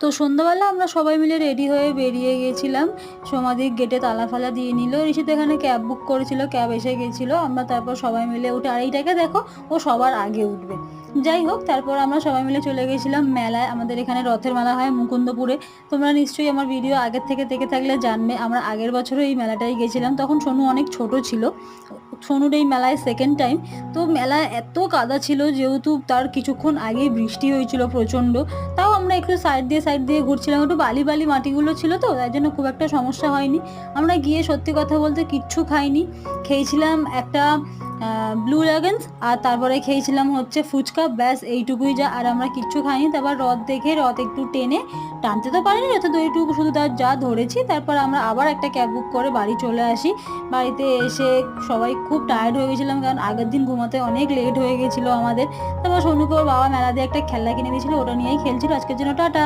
তো সন্ধ্যাবেলা আমরা সবাই মিলে রেডি হয়ে বেরিয়ে গেছিলাম। সমাধির গেটে তালা ফালা দিয়ে নিল। ঋষিত এখানে ক্যাব বুক করেছিল, ক্যাব এসে গেছিলো। আমরা তারপর সবাই মিলে উঠে, আর এইটাকে দেখো, ও সবার আগে উঠবে। যাই হোক, তারপর আমরা সবাই মিলে চলে গেছিলাম মেলায়। আমাদের এখানে রথের মেলা হয় মুকুন্দপুরে। তোমরা নিশ্চয়ই আমার ভিডিও আগের থেকে দেখে থাকলে জানবে। আমরা আগের বছরও এই মেলাটায় গেছিলাম, তখন সোনু অনেক ছোট ছিল। সোনুর এই মেলায় সেকেন্ড টাইম। তো মেলায় এত কাদা ছিল, যেহেতু তার কিছুক্ষণ আগেই বৃষ্টি হয়েছিল প্রচণ্ড। তাও আমরা একটু সাইড দিয়ে ঘুরছিলাম, একটু বালি বালি মাটিগুলো ছিল তো, তাই জন্য খুব একটা সমস্যা হয়নি। আমরা গিয়ে সত্যি কথা বলতে কিচ্ছু খাইনি। খেয়েছিলাম একটা ব্লু লেগেন্স, আর তারপরে খেয়েছিলাম হচ্ছে ফুচকা, ব্যাস এইটুকুই যা। আর আমরা কিচ্ছু খাইনি। তারপর রথ দেখে, রথ একটু টেনে, টানতে তো পারিনি, যত এইটুকু শুধু তার যা ধরেছি। তারপর আমরা আবার একটা ক্যাব বুক করে বাড়ি চলে আসি। বাড়িতে এসে সবাই খুব টায়ার্ড হয়ে গেছিলাম, কারণ আগের দিন ঘুমাতে অনেক লেট হয়ে গেছিলো আমাদের। তারপর সোনুকে ওর বাবা মেলা দিয়ে একটা খেলনা কিনে দিয়েছিল, ওটা নিয়েই খেলছিল। আজকের জন্য টাটা।